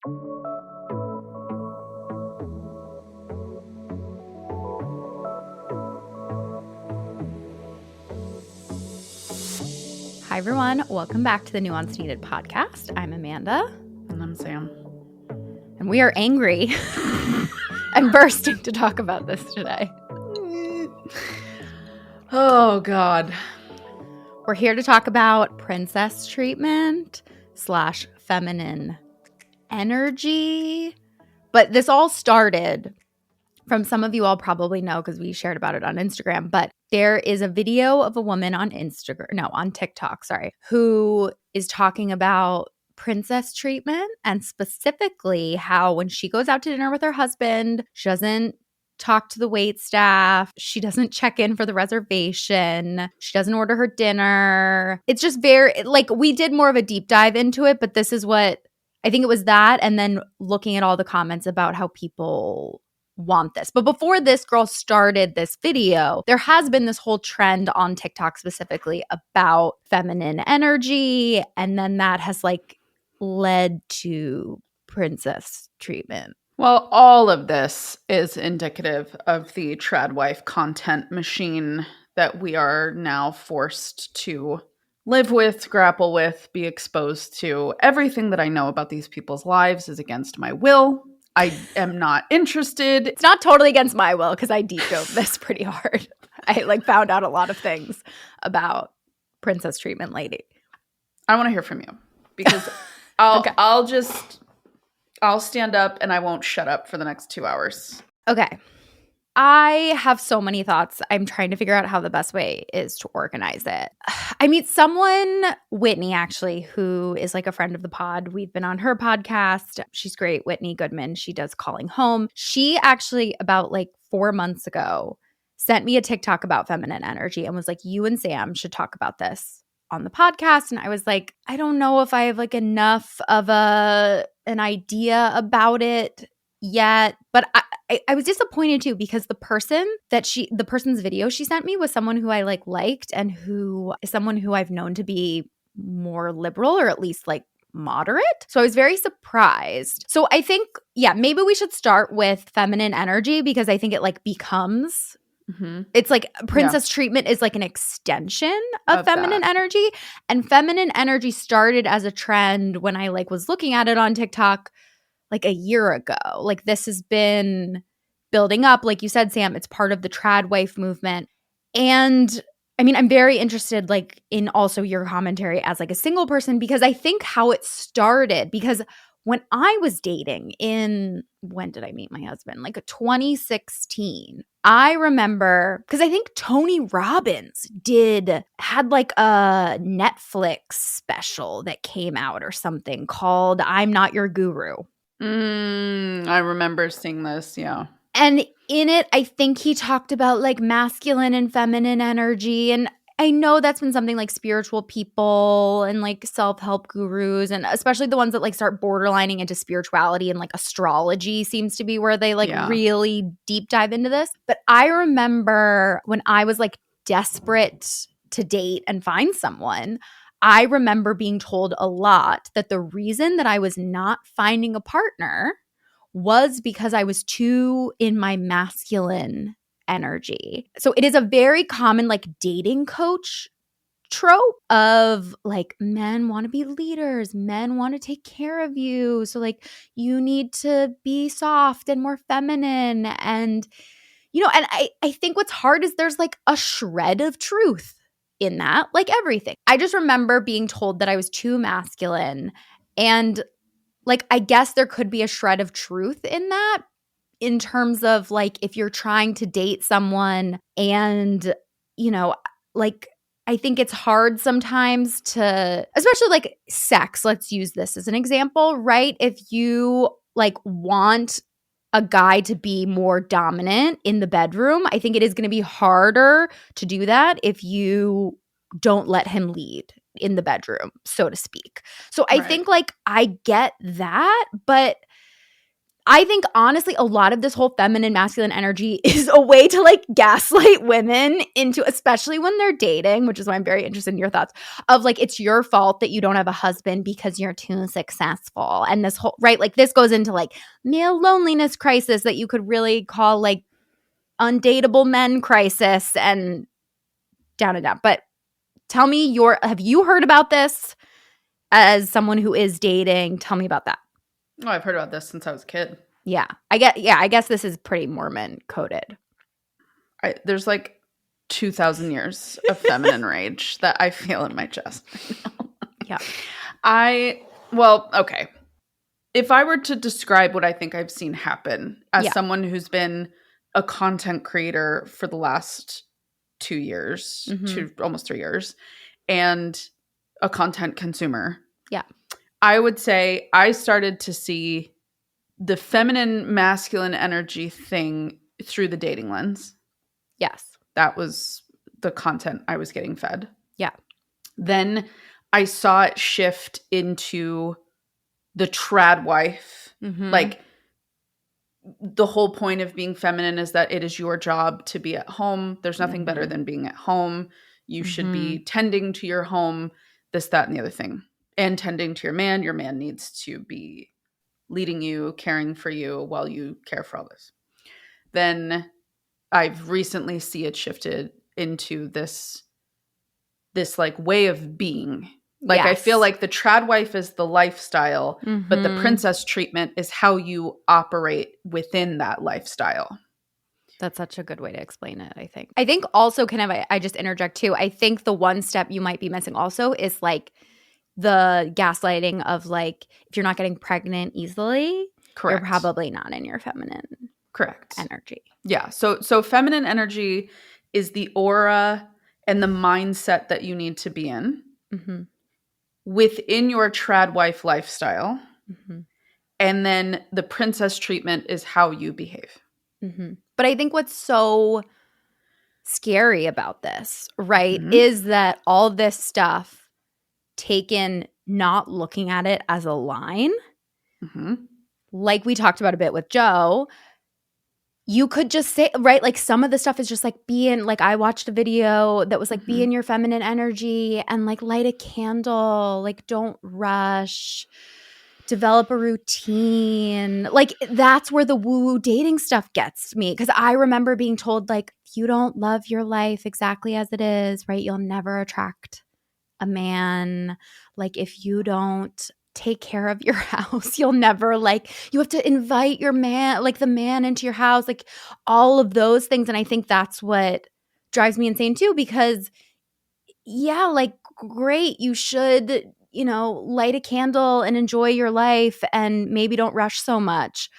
Hi, everyone. Welcome back to the Nuance Needed podcast. I'm Amanda. And I'm Sam. And we are angry and bursting to talk about this today. Oh, God. We're here to talk about princess treatment / feminine energy. But this all started from, some of you all probably know because we shared about it on Instagram, but there is a video of a woman on TikTok, who is talking about princess treatment, and specifically how when she goes out to dinner with her husband, she doesn't talk to the wait staff, she doesn't check in for the reservation, she doesn't order her dinner. It's just very, like, we did more of a deep dive into it, but this is what, I think it was that, and then looking at all the comments about how people want this. But before this girl started this video, there has been this whole trend on TikTok specifically about feminine energy, and then that has led to princess treatment. Well, all of this is indicative of the tradwife content machine that we are now forced to live with, grapple with, be exposed to. Everything that I know about these people's lives is against my will. I am not interested. It's not totally against my will because I deep dove this pretty hard. I found out a lot of things about princess treatment lady. I want to hear from you because I'll Okay. I'll stand up and I won't shut up for the next 2 hours. Okay. I have so many thoughts. I'm trying to figure out how the best way is to organize it. I meet someone, Whitney, actually, who is a friend of the pod. We've been on her podcast. She's great, Whitney Goodman. She does Calling Home. She actually, about 4 months ago, sent me a TikTok about feminine energy and was like, you and Sam should talk about this on the podcast. And I was like, I don't know if I have enough of an idea about it yet, but I was disappointed too because the person's video she sent me was someone who I liked and who is someone who I've known to be more liberal or at least moderate. So I was very surprised. So I think, maybe we should start with feminine energy because I think it becomes it's princess treatment is an extension of feminine energy, and feminine energy started as a trend when I was looking at it on TikTok a year ago. This has been building up. Like you said, Sam, it's part of the tradwife movement. And I mean, I'm very interested in also your commentary as a single person, because I think how it started, because when I was dating when did I meet my husband? 2016. I remember, because I think Tony Robbins had a Netflix special that came out or something called I'm Not Your Guru. I remember seeing this, yeah. And in it, I think he talked about masculine and feminine energy. And I know that's been something spiritual people and self-help gurus, and especially the ones that start borderlining into spirituality and astrology seems to be where they really deep dive into this. But I remember when I was desperate to date and find someone, I remember being told a lot that the reason that I was not finding a partner was because I was too in my masculine energy. So it is a very common dating coach trope of men want to be leaders, men want to take care of you. So you need to be soft and more feminine. And, and I think what's hard is there's a shred of truth in that, everything. I just remember being told that I was too masculine, and I guess there could be a shred of truth in that, in terms of if you're trying to date someone and, I think it's hard sometimes to, especially sex, let's use this as an example, right? If you want a guy to be more dominant in the bedroom, I think it is going to be harder to do that if you don't let him lead in the bedroom, so to speak. So I think I get that, but I think honestly, a lot of this whole feminine masculine energy is a way to like gaslight women into, especially when they're dating, which is why I'm very interested in your thoughts of like, it's your fault that you don't have a husband because you're too successful. And this whole, right? Like this goes into like male loneliness crisis that you could really call like undateable men crisis and down and down. But tell me have you heard about this as someone who is dating? Tell me about that. Oh, I've heard about this since I was a kid. Yeah. I guess this is pretty Mormon coded. There's like 2,000 years of feminine rage that I feel in my chest right now. Yeah. Well, okay. If I were to describe what I think I've seen happen as someone who's been a content creator for the last 2 years, almost 3 years, and a content consumer. Yeah. I would say I started to see the feminine masculine energy thing through the dating lens. Yes. That was the content I was getting fed. Yeah. Then I saw it shift into the trad wife. Like the whole point of being feminine is that it is your job to be at home. There's nothing better than being at home. You should be tending to your home, this, that, and the other thing. And tending to your man. Your man needs to be leading you, caring for you while you care for all this. Then I've recently see it shifted into this like way of being. Like I feel like the trad wife is the lifestyle, but the princess treatment is how you operate within that lifestyle. That's such a good way to explain it, I think. I think also I just interject too. I think the one step you might be missing also is like the gaslighting of like, if you're not getting pregnant easily, you're probably not in your feminine energy. Yeah. So feminine energy is the aura and the mindset that you need to be in within your trad wife lifestyle. And then the princess treatment is how you behave. But I think what's so scary about this, right, is that all this stuff taken not looking at it as a line, like we talked about a bit with Joe, you could just say, right, like some of the stuff is just like like I watched a video that was like be in your feminine energy and like light a candle, like don't rush, develop a routine. Like that's where the woo-woo dating stuff gets me, because I remember being told like, if you don't love your life exactly as it is, right, you'll never attract a man. Like if you don't take care of your house, you'll never, like, you have to invite your man, like the man into your house, like all of those things. And I think that's what drives me insane too, because like great, you should, light a candle and enjoy your life and maybe don't rush so much,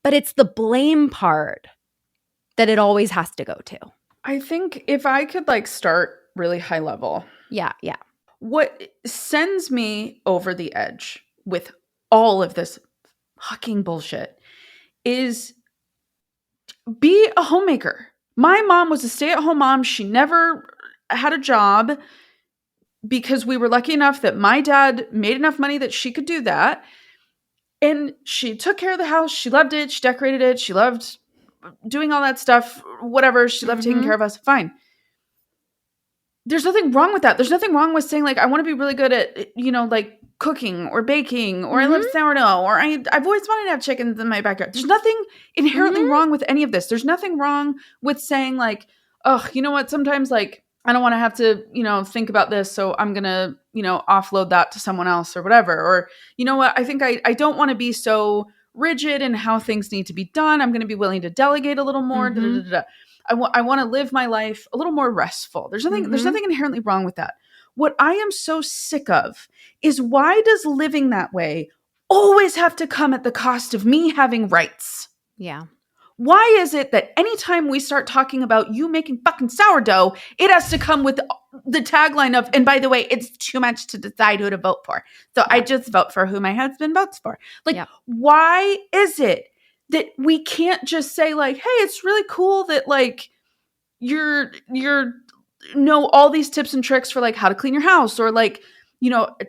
but it's the blame part that it always has to go to. I think if I could like start really high level. Yeah. What sends me over the edge with all of this fucking bullshit is be a homemaker. My mom was a stay-at-home mom. She never had a job because we were lucky enough that my dad made enough money that she could do that. And she took care of the house. She loved it. She decorated it. She loved doing all that stuff, whatever. She loved taking care of us. Fine. There's nothing wrong with that. There's nothing wrong with saying like, I want to be really good at, like cooking or baking, or I love sourdough, or I've always wanted to have chickens in my backyard. There's nothing inherently wrong with any of this. There's nothing wrong with saying like, oh, you know what? Sometimes like, I don't want to have to, think about this. So I'm going to, offload that to someone else or whatever. Or, you know what? I think I don't want to be so rigid in how things need to be done. I'm going to be willing to delegate a little more. I want to live my life a little more restful. There's nothing inherently wrong with that. What I am so sick of is, why does living that way always have to come at the cost of me having rights? Yeah. Why is it that anytime we start talking about you making fucking sourdough, it has to come with the tagline of, and by the way, it's too much to decide who to vote for. So I just vote for who my husband votes for. Like, why is it that we can't just say like, hey, it's really cool that like you're know all these tips and tricks for like how to clean your house, or like,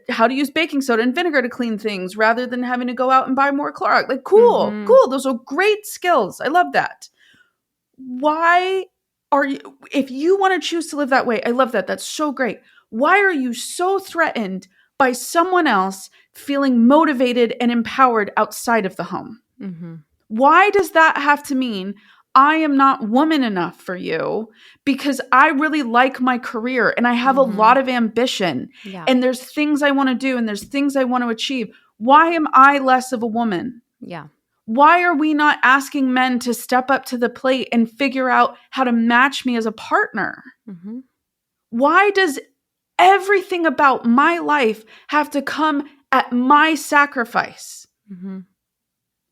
how to use baking soda and vinegar to clean things rather than having to go out and buy more Clorox. Like, cool. Those are great skills. I love that. Why are you, if you want to choose to live that way, I love that. That's so great. Why are you so threatened by someone else feeling motivated and empowered outside of the home? Why does that have to mean I am not woman enough for you because I really like my career and I have a lot of ambition and there's things I want to do and there's things I want to achieve? Why am I less of a woman? Yeah. Why are we not asking men to step up to the plate and figure out how to match me as a partner? Why does everything about my life have to come at my sacrifice?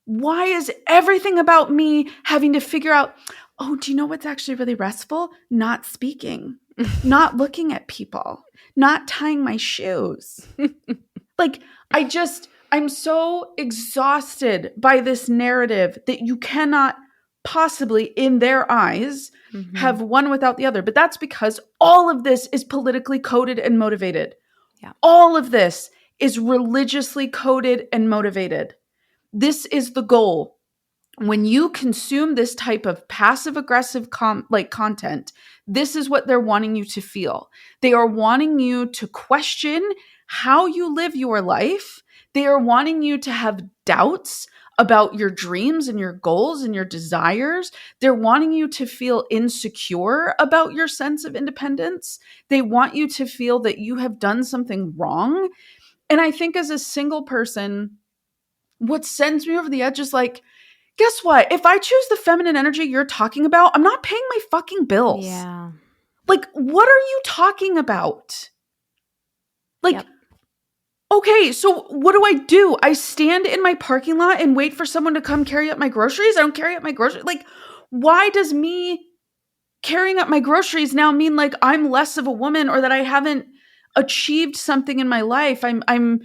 Why is everything about me having to figure out, oh, do you know what's actually really restful? Not speaking, not looking at people, not tying my shoes. Like, I'm so exhausted by this narrative that you cannot possibly, in their eyes, have one without the other. But that's because all of this is politically coded and motivated. Yeah. All of this is religiously coded and motivated. This is the goal. When you consume this type of passive-aggressive content, this is what they're wanting you to feel. They are wanting you to question how you live your life. They are wanting you to have doubts about your dreams and your goals and your desires. They're wanting you to feel insecure about your sense of independence. They want you to feel that you have done something wrong. And I think as a single person, what sends me over the edge is like, guess what? If I choose the feminine energy you're talking about, I'm not paying my fucking bills. Yeah. Like, what are you talking about? Like, Yep. Okay, so what do? I stand in my parking lot and wait for someone to come carry up my groceries? I don't carry up my groceries. Like, why does me carrying up my groceries now mean like I'm less of a woman or that I haven't achieved something in my life? I'm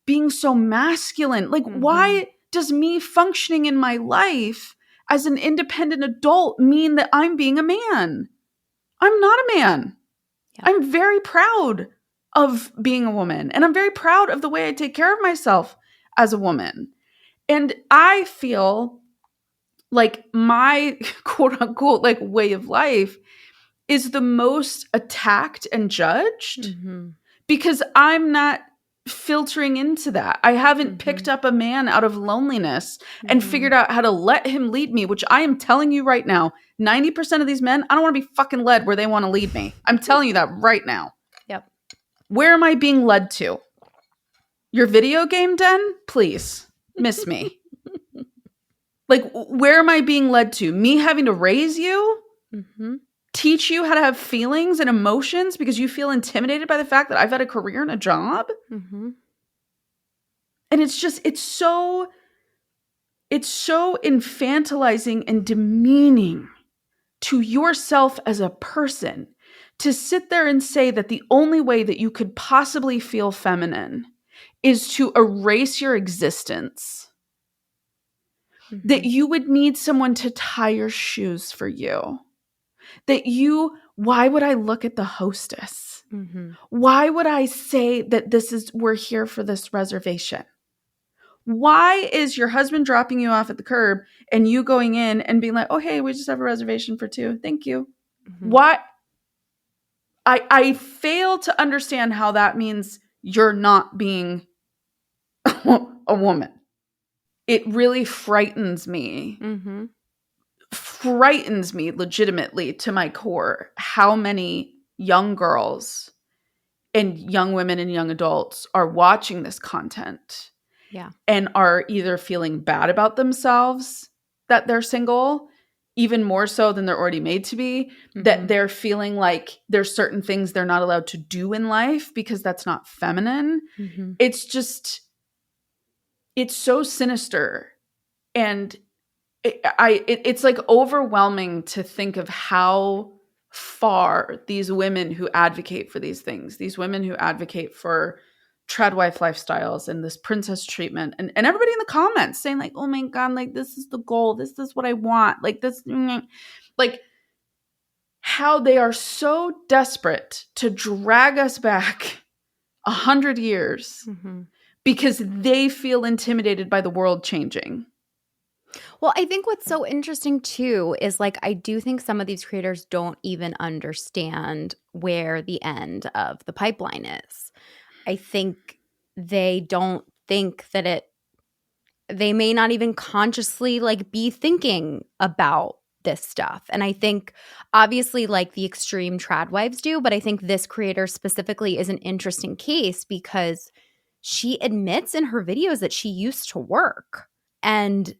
being so masculine. Like, why does me functioning in my life as an independent adult mean that I'm being a man? I'm not a man. Yeah. I'm very proud of being a woman, and I'm very proud of the way I take care of myself as a woman. And I feel like my quote unquote like way of life is the most attacked and judged because I'm not filtering into that. I haven't picked up a man out of loneliness and figured out how to let him lead me, which I am telling you right now, 90% of these men, I don't want to be fucking led where they want to lead me. I'm telling you that right now. Yep. Where am I being led to? Your video game den? Please, miss me. Like, where am I being led to? Me having to raise you? Teach you how to have feelings and emotions because you feel intimidated by the fact that I've had a career and a job? And it's so infantilizing and demeaning to yourself as a person to sit there and say that the only way that you could possibly feel feminine is to erase your existence. That you would need someone to tie your shoes for you. Why would I look at the hostess? Why would I say that we're here for this reservation? Why is your husband dropping you off at the curb and you going in and being like, oh, hey, we just have a reservation for 2. Thank you. Why? I fail to understand how that means you're not being a woman. It really frightens me. Frightens me legitimately to my core how many young girls and young women and young adults are watching this content and are either feeling bad about themselves that they're single, even more so than they're already made to be, that they're feeling like there's certain things they're not allowed to do in life because that's not feminine. It's so sinister. And it's like overwhelming to think of how far these women who advocate for these things, these women who advocate for trad wife lifestyles and this princess treatment, and everybody in the comments saying like, oh my God, like this is the goal. This is what I want. Like this, like how they are so desperate to drag us back 100 years because they feel intimidated by the world changing. Well, I think what's so interesting too is like I do think some of these creators don't even understand where the end of the pipeline is. I think they don't think that they may not even consciously like be thinking about this stuff. And I think obviously like the extreme trad wives do, but I think this creator specifically is an interesting case because she admits in her videos that she used to work and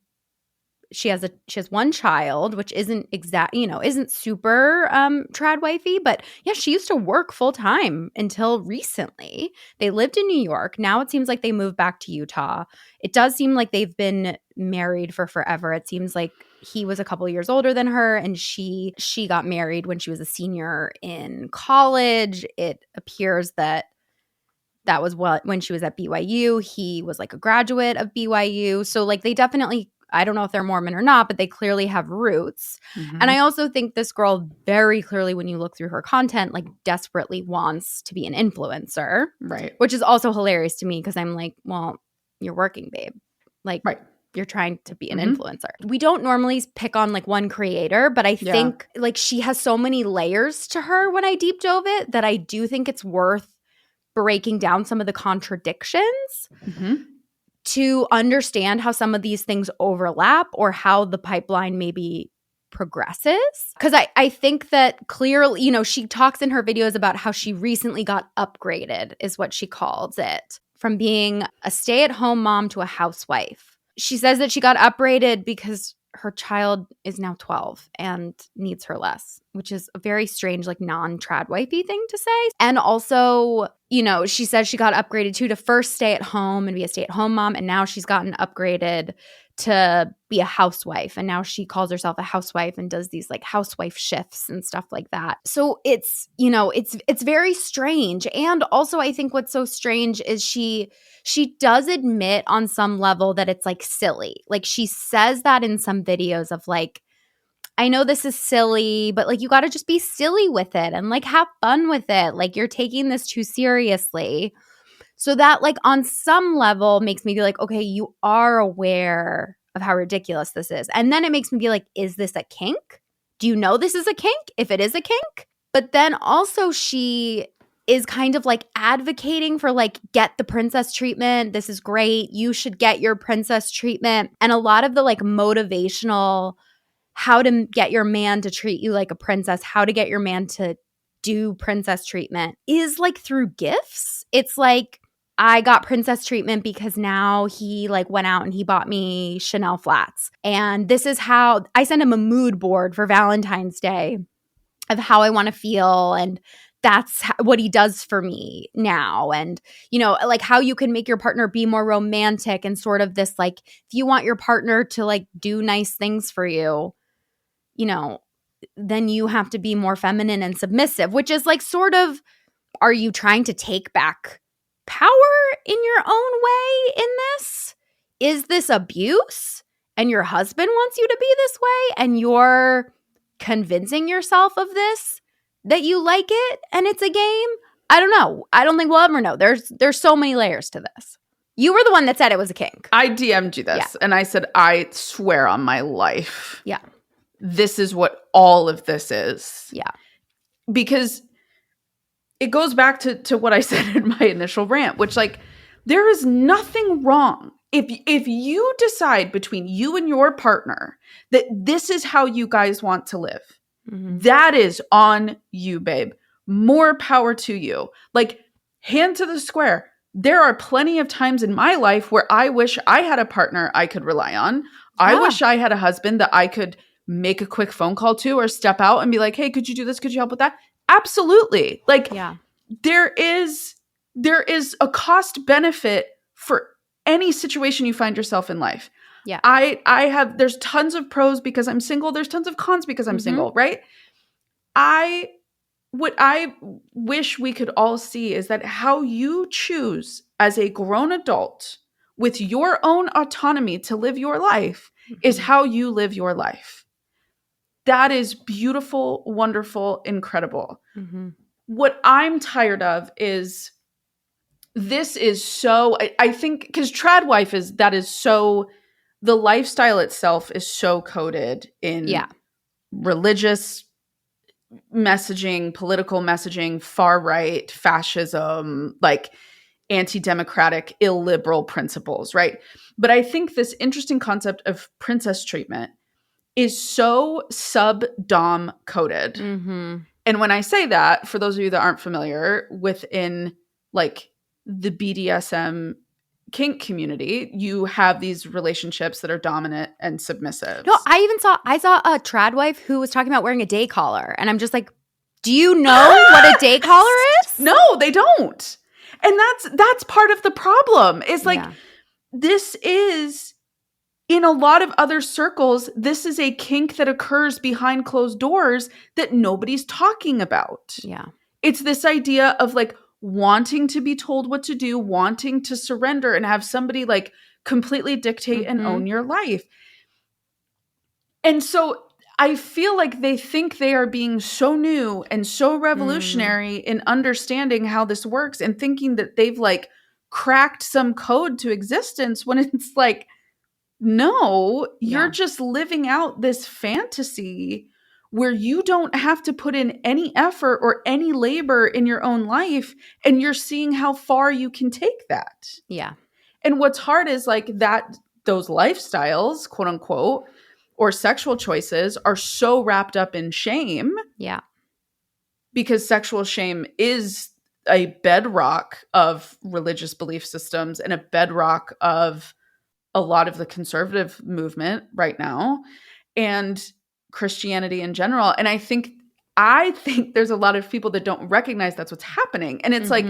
she has one child, which isn't isn't super trad wifey, but yeah, she used to work full time until recently. They lived in New York. Now it seems like they moved back to Utah. It does seem like they've been married for forever. It seems like he was a couple years older than her, and she got married when she was a senior in college. It appears that was when she was at BYU. He was like a graduate of BYU. So like they definitely, I don't know if they're Mormon or not, but they clearly have roots. And I also think this girl very clearly, when you look through her content, like desperately wants to be an influencer. Right. Which is also hilarious to me because I'm like, well, you're working, babe. Like, you're trying to be an influencer. We don't normally pick on like one creator, but I think like she has so many layers to her when I deep dove it that I do think it's worth breaking down some of the contradictions to understand how some of these things overlap or how the pipeline maybe progresses. Because I think that clearly, she talks in her videos about how she recently got upgraded, is what she calls it, from being a stay-at-home mom to a housewife. She says that she got upgraded because her child is now 12 and needs her less, which is a very strange, like non-trad wifey thing to say. And also, she says she got upgraded to first stay at home and be a stay-at-home mom. And now she's gotten upgraded to be a housewife. And now she calls herself a housewife and does these like housewife shifts and stuff like that. So it's, it's very strange. And also I think what's so strange is she does admit on some level that it's like silly. Like she says that in some videos of like, I know this is silly, but like you got to just be silly with it and like have fun with it. Like you're taking this too seriously. So that like on some level makes me be like, okay, you are aware of how ridiculous this is. And then it makes me be like, is this a kink? Do you know this is a kink? If it is a kink? But then also she is kind of like advocating for like, get the princess treatment. This is great. You should get your princess treatment. And a lot of the like motivational, how to get your man to treat you like a princess, how to get your man to do princess treatment is like through gifts. It's like, I got princess treatment because now he like went out and he bought me Chanel flats. And this is how I sent him a mood board for Valentine's Day of how I want to feel. And that's what he does for me now. And, like how you can make your partner be more romantic and sort of this, like, if you want your partner to like do nice things for you, then you have to be more feminine and submissive, which is like sort of, are you trying to take back power in your own way in this? Is this abuse? And your husband wants you to be this way and you're convincing yourself of this, that you like it and it's a game? I don't know. I don't think we'll ever know. There's so many layers to this. You were the one that said it was a kink. I DM'd you this and I said, I swear on my life. Yeah. This is what all of this is. Yeah. Because it goes back to what I said in my initial rant, which like there is nothing wrong. If you decide between you and your partner that this is how you guys want to live, that is on you, babe. More power to you. Like, hand to the square. There are plenty of times in my life where I wish I had a partner I could rely on. I wish I had a husband that I could make a quick phone call to or step out and be like, hey, could you do this? Could you help with that? Absolutely. Like, there is a cost benefit for any situation you find yourself in life. Yeah. There's tons of pros because I'm single. There's tons of cons because I'm single, right? What I wish we could all see is that how you choose as a grown adult with your own autonomy to live your life is how you live your life. That is beautiful, wonderful, incredible. What I'm tired of is this is so, I think, because trad wife is so, the lifestyle itself is so coded in religious messaging, political messaging, far right, fascism, like anti-democratic, illiberal principles, right? But I think this interesting concept of princess treatment is so sub-dom coded. Mm-hmm. And when I say that, for those of you that aren't familiar, within like the BDSM kink community, you have these relationships that are dominant and submissive. No, I saw a trad wife who was talking about wearing a day collar, and I'm just like, do you know what a day collar is? No, they don't. And that's part of the problem. Is like this is, in a lot of other circles, this is a kink that occurs behind closed doors that nobody's talking about. Yeah. It's this idea of like wanting to be told what to do, wanting to surrender and have somebody like completely dictate and own your life. And so I feel like they think they are being so new and so revolutionary in understanding how this works and thinking that they've like cracked some code to existence, when it's like, no, you're just living out this fantasy where you don't have to put in any effort or any labor in your own life, and you're seeing how far you can take that. Yeah. And what's hard is like that those lifestyles, quote unquote, or sexual choices are so wrapped up in shame. Yeah. Because sexual shame is a bedrock of religious belief systems and a bedrock of a lot of the conservative movement right now and Christianity in general. And I think there's a lot of people that don't recognize that's what's happening. And it's like,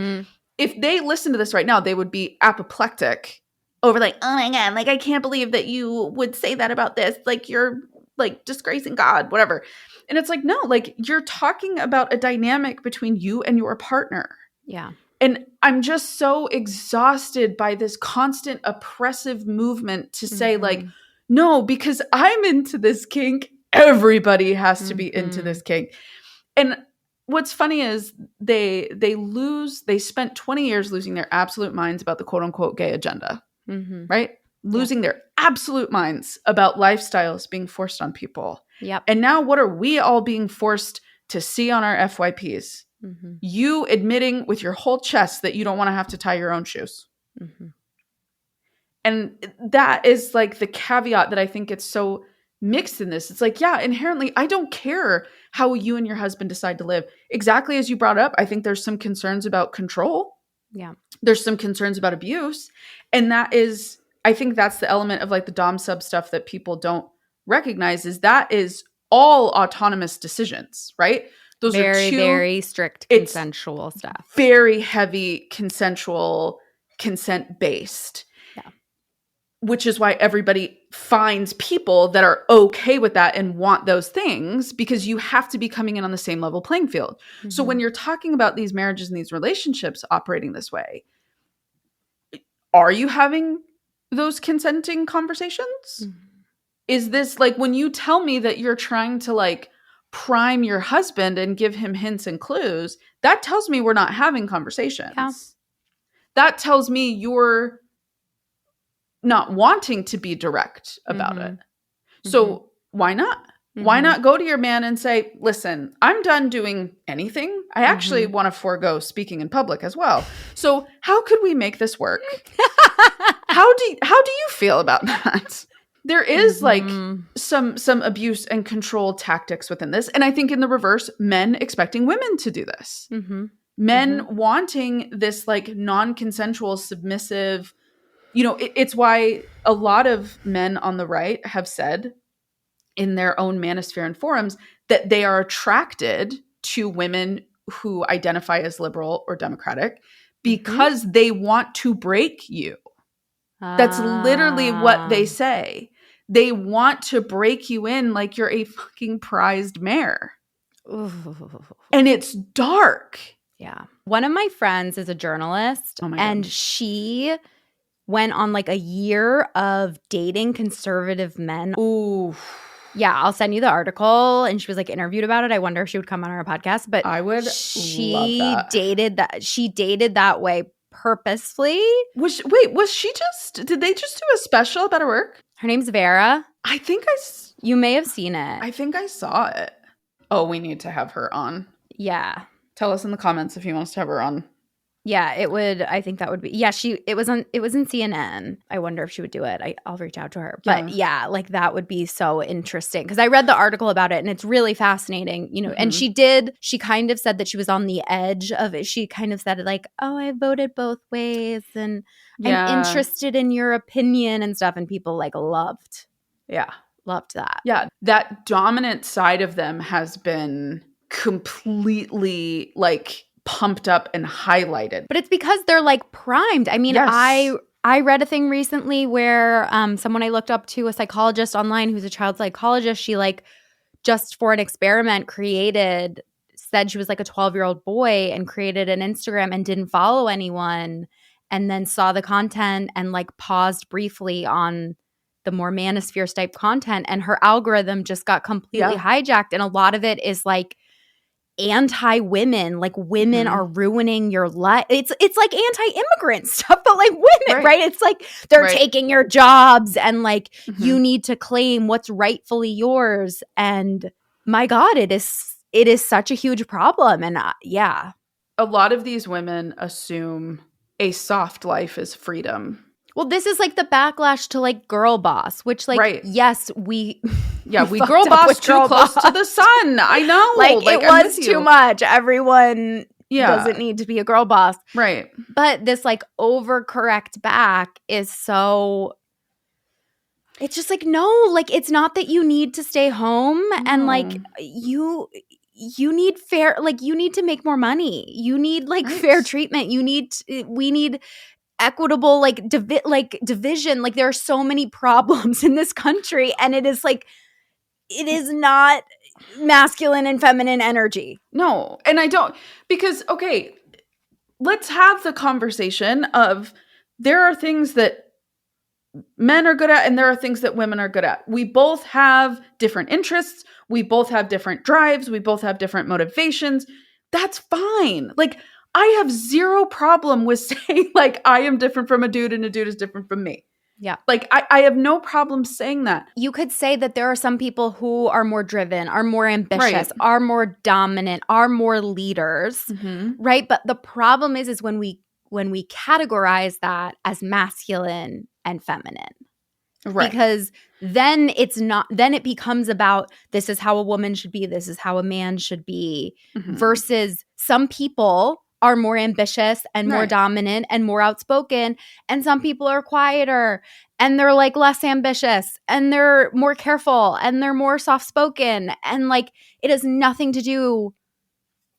if they listen to this right now, they would be apoplectic over like, oh my God, like, I can't believe that you would say that about this. Like, you're like disgracing God, whatever. And it's like, no, like, you're talking about a dynamic between you and your partner. Yeah. And I'm just so exhausted by this constant oppressive movement to say like, no, because I'm into this kink, everybody has to be into this kink. And what's funny is they spent 20 years losing their absolute minds about the quote unquote gay agenda, right? Losing their absolute minds about lifestyles being forced on people. Yep. And now what are we all being forced to see on our FYPs? You admitting with your whole chest that you don't want to have to tie your own shoes. And that is like the caveat that I think it's so mixed in this. It's like, yeah, inherently, I don't care how you and your husband decide to live. Exactly as you brought up, I think there's some concerns about control. Yeah. There's some concerns about abuse. And that is, I think that's the element of like the dom sub stuff that people don't recognize, is that is all autonomous decisions, right? Those are very strict consensual stuff. Very heavy consensual, consent-based. Yeah. Which is why everybody finds people that are okay with that and want those things, because you have to be coming in on the same level playing field. So when you're talking about these marriages and these relationships operating this way, are you having those consenting conversations? Is this like, when you tell me that you're trying to like prime your husband and give him hints and clues, that tells me we're not having conversations. Yeah. That tells me you're not wanting to be direct about it. So why not? Why not go to your man and say, listen, I'm done doing anything. I actually want to forego speaking in public as well. So how could we make this work? How do you feel about that? There is like some abuse and control tactics within this. And I think in the reverse, men expecting women to do this. Men wanting this like non-consensual, submissive, you know, it's why a lot of men on the right have said in their own manosphere and forums that they are attracted to women who identify as liberal or democratic because they want to break you. That's literally what they say. They want to break you in like you're a fucking prized mare. And it's dark. Yeah. One of my friends is a journalist, and she went on like a year of dating conservative men. Ooh. Yeah, I'll send you the article. And she was like interviewed about it. I wonder if she would come on our podcast. But I would love that. She dated that way purposefully. Was she just, did they just do a special about her work? Her name's Vera. I think You may have seen it. I think I saw it. Oh, we need to have her on. Yeah. Tell us in the comments if you want us to have her on. Yeah, it would. I think that would be. Yeah, it was in CNN. I wonder if she would do it. I'll reach out to her. But yeah, like that would be so interesting because I read the article about it and it's really fascinating, you know. Mm-hmm. And she kind of said that she was on the edge of it. She kind of said like, "Oh, I voted both ways and I'm interested in your opinion and stuff." And people like loved that. Yeah, that dominant side of them has been completely like pumped up and highlighted. But it's because they're like primed. I mean, yes. I read a thing recently where someone I looked up to, a psychologist online who's a child psychologist, she like just for an experiment said she was like a 12-year-old boy and created an Instagram and didn't follow anyone and then saw the content and like paused briefly on the more manosphere type content and her algorithm just got completely hijacked. And a lot of it is like anti-women, like women are ruining your life. It's like anti-immigrant stuff, but like women, right? It's like they're taking your jobs and like you need to claim what's rightfully yours. And my God, it is such a huge problem. And a lot of these women assume a soft life is freedom. Well, this is like the backlash to like girl boss, which like, yes, we girl boss too close to the sun. I know. like it was too much. Everyone doesn't need to be a girl boss. Right. But this like overcorrect back is so, it's just like, no, like it's not that you need to stay home and like you need fair, like you need to make more money. You need like fair treatment. We need equitable like division. Like there are so many problems in this country and it is not masculine and feminine energy. No. And I don't, because okay, let's have the conversation of there are things that men are good at and there are things that women are good at. We both have different interests. We both have different drives. We both have different motivations. That's fine. Like I have zero problem with saying like I am different from a dude and a dude is different from me. Yeah. Like I have no problem saying that. You could say that there are some people who are more driven, are more ambitious, are more dominant, are more leaders, right? But the problem is when we categorize that as masculine and feminine. Right. Because then it becomes about this is how a woman should be, this is how a man should be, versus some people are more ambitious and more dominant and more outspoken. And some people are quieter and they're like less ambitious and they're more careful and they're more soft-spoken. And like it has nothing to do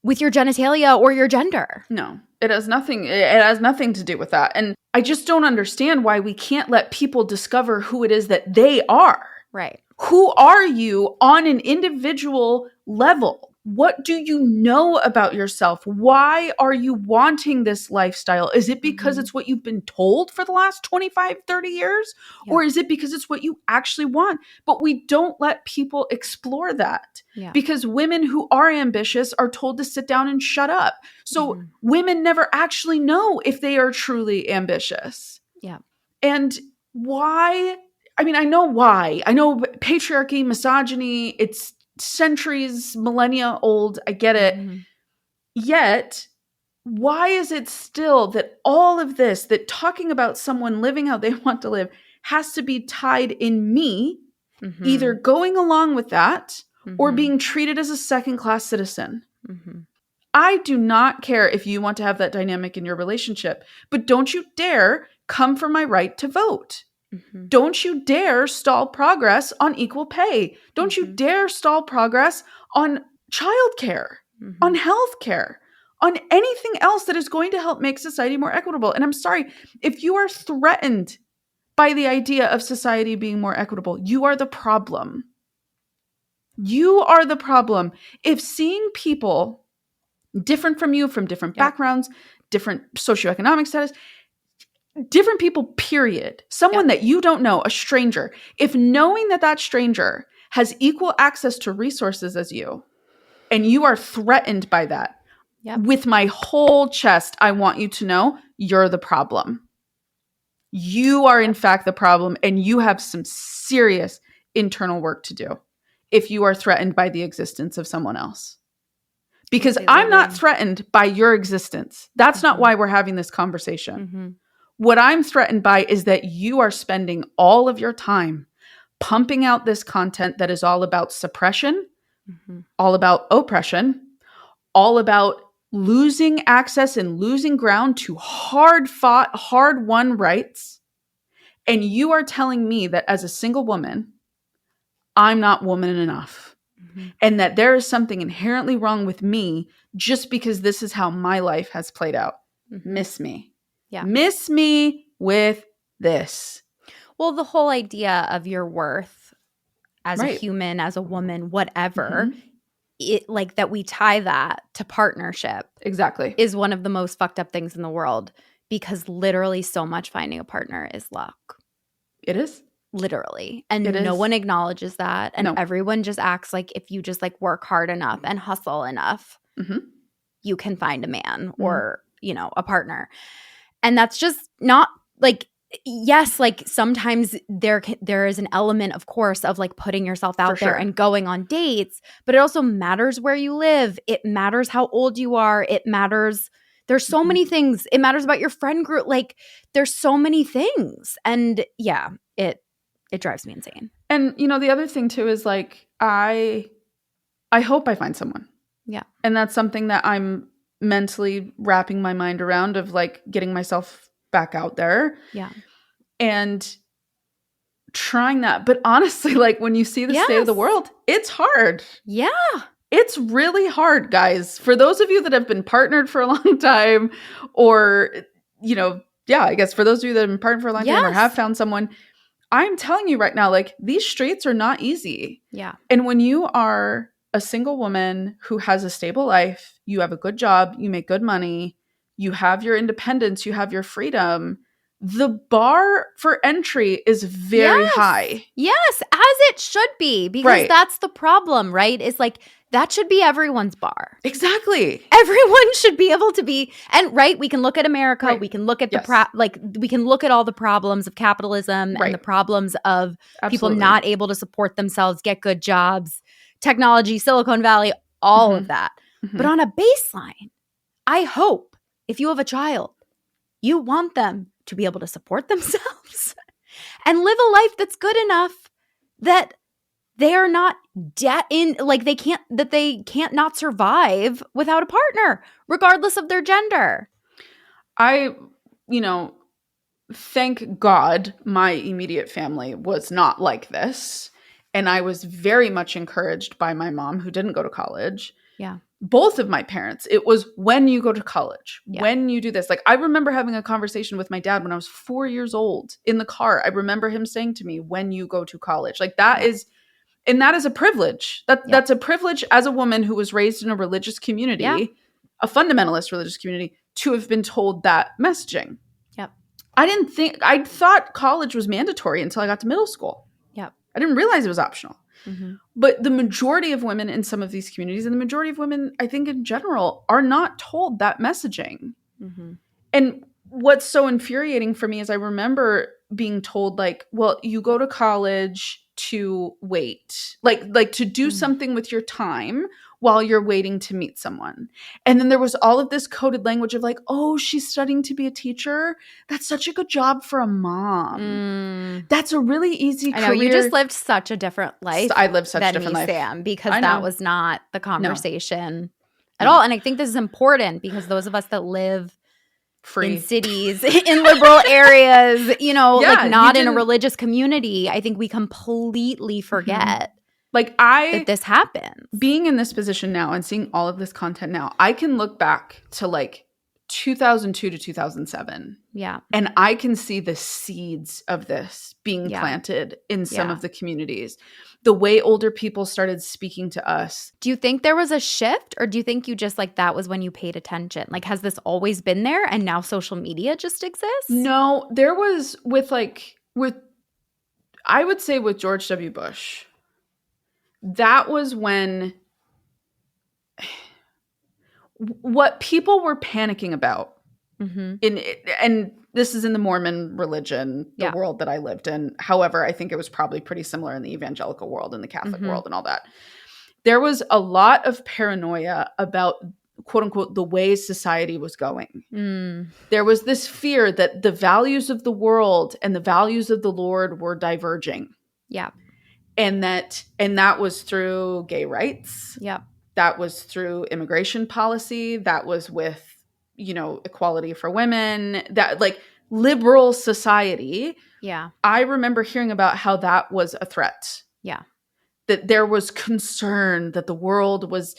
with your genitalia or your gender. No, it has nothing to do with that. And I just don't understand why we can't let people discover who it is that they are. Right. Who are you on an individual level? What do you know about yourself? Why are you wanting this lifestyle? Is it because it's what you've been told for the last 25, 30 years? Yeah. Or is it because it's what you actually want? But we don't let people explore that because women who are ambitious are told to sit down and shut up. So women never actually know if they are truly ambitious. Yeah. And why? I mean, I know why. I know patriarchy, misogyny, it's centuries, millennia old. I get it. Yet, why is it still that all of this, that talking about someone living how they want to live has to be tied in me, either going along with that or being treated as a second-class citizen? I do not care if you want to have that dynamic in your relationship, but don't you dare come for my right to vote. Don't you dare stall progress on equal pay. Don't you dare stall progress on childcare, on healthcare, on anything else that is going to help make society more equitable. And I'm sorry, if you are threatened by the idea of society being more equitable, you are the problem. You are the problem. If seeing people different from you, from different backgrounds, different socioeconomic status, different people, period. Someone that you don't know, a stranger. If knowing that stranger has equal access to resources as you, and you are threatened by that, Yep. With my whole chest, I want you to know you're the problem. You are, in fact, the problem, and you have some serious internal work to do if you are threatened by the existence of someone else. Because Completely I'm not agree. threatened by your existence. That's not why we're having this conversation. Mm-hmm. What I'm threatened by is that you are spending all of your time pumping out this content that is all about suppression, all about oppression, all about losing access and losing ground to hard fought, hard won rights. And you are telling me that as a single woman, I'm not woman enough. And that there is something inherently wrong with me just because this is how my life has played out. Miss me. Yeah. Miss me with this. Well, the whole idea of your worth as a Right. human, as a woman, whatever, it like that we tie that to partnership Exactly. is one of the most fucked up things in the world, because literally so much finding a partner is luck. It is. Literally. And It no is. one acknowledges that. And No. everyone just acts like if you just like work hard enough and hustle enough, you can find a man or, you know, a partner. And that's just not like, yes, like sometimes there is an element, of course, of like putting yourself out there and going on dates, but it also matters where you live. It matters how old you are. It matters. There's so many things. It matters about your friend group. Like there's so many things. And yeah, it drives me insane. And you know, the other thing too is like I hope I find someone. Yeah. And that's something that I'm mentally wrapping my mind around, of like getting myself back out there. Yeah. And trying that. But honestly, like when you see the state of the world, it's hard. Yeah. It's really hard, guys. For those of you that have been partnered for a long time, or, you know, yeah, I guess for those of you that have been partnered for a long time or have found someone, I'm telling you right now, like these streets are not easy. Yeah. And when you are a single woman who has a stable life, you have a good job, you make good money, you have your independence, you have your freedom, the bar for entry is very high. Yes, as it should be, because that's the problem, right? It's like that should be everyone's bar. Exactly. Everyone should be able to be, and right, we can look at America, we can look at we can look at all the problems of capitalism and the problems of people not able to support themselves, get good jobs, technology, Silicon Valley, all of that. But on a baseline, I hope if you have a child, you want them to be able to support themselves and live a life that's good enough that they are not they can't not survive without a partner, regardless of their gender. I, you know, thank God my immediate family was not like this. And I was very much encouraged by my mom, who didn't go to college. Yeah. Both of my parents, it was when you go to college, when you do this. Like I remember having a conversation with my dad when I was 4 years old in the car. I remember him saying to me, when you go to college, like that is, and that is a privilege. That's a privilege as a woman who was raised in a religious community, a fundamentalist religious community, to have been told that messaging. Yep. I thought college was mandatory until I got to middle school. Yep. I didn't realize it was optional. But the majority of women in some of these communities, and the majority of women, I think in general, are not told that messaging. And what's so infuriating for me is I remember being told like, well, you go to college to wait, like to do something with your time while you're waiting to meet someone. And then there was all of this coded language of like, oh, she's studying to be a teacher. That's such a good job for a mom. That's a really easy career. I know, you just lived such a different life. I lived such a different life, Sam, because that was not the conversation at No. all. And I think this is important because those of us that live free in cities, in liberal areas, you know, like not in a religious community, I think we completely forget like that this happens. Being in this position now and seeing all of this content now, I can look back to like 2002 to 2007. Yeah. And I can see the seeds of this being planted in some of the communities. The way older people started speaking to us. Do you think there was a shift, or do you think you just like that was when you paid attention? Like, has this always been there and now social media just exists? No, there was with I would say with George W. Bush. That was when what people were panicking about Mm-hmm. and this is in the Mormon religion, the Yeah. world that I lived in. However, I think it was probably pretty similar in the evangelical world and the Catholic Mm-hmm. world and all that. There was a lot of paranoia about, quote unquote, the way society was going. Mm. There was this fear that the values of the world and the values of the Lord were diverging. Yeah. And that was through gay rights. Yeah. That was through immigration policy. That was with, equality for women, that like liberal society. Yeah. I remember hearing about how that was a threat. Yeah. That there was concern that the world was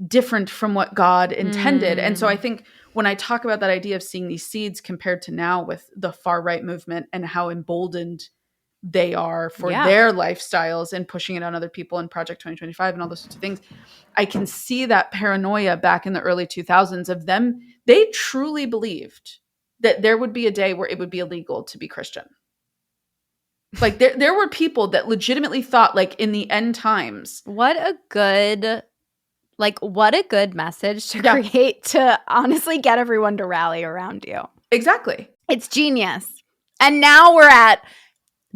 different from what God intended. And so I think when I talk about that idea of seeing these seeds compared to now with the far right movement and how emboldened they are for their lifestyles and pushing it on other people in Project 2025 and all those sorts of things, I can see that paranoia back in the early 2000s of them. They truly believed that there would be a day where it would be illegal to be Christian. Like there were people that legitimately thought, like, in the end times. What a good message to create, to honestly get everyone to rally around you. Exactly. It's genius. And now we're at,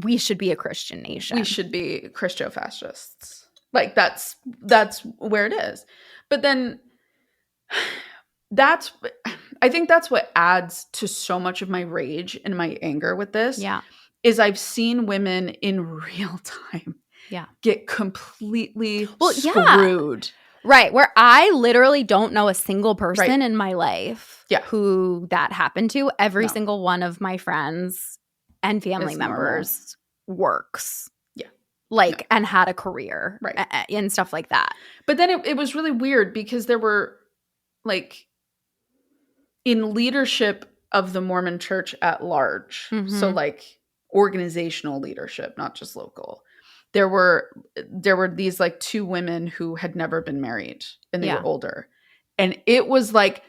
we should be a Christian nation. We should be Christo-fascists. Like that's where it is. But then I think that's what adds to so much of my rage and my anger with this. Yeah. Is I've seen women in real time get completely screwed. Right. Where I literally don't know a single person in my life who that happened to. Every single one of my friends and family members works. Yeah. Like, and had a career. Right. And stuff like that. But then it was really weird because there were, like, in leadership of the Mormon church at large, so like organizational leadership, not just local, there were these like two women who had never been married and they were older, and it was like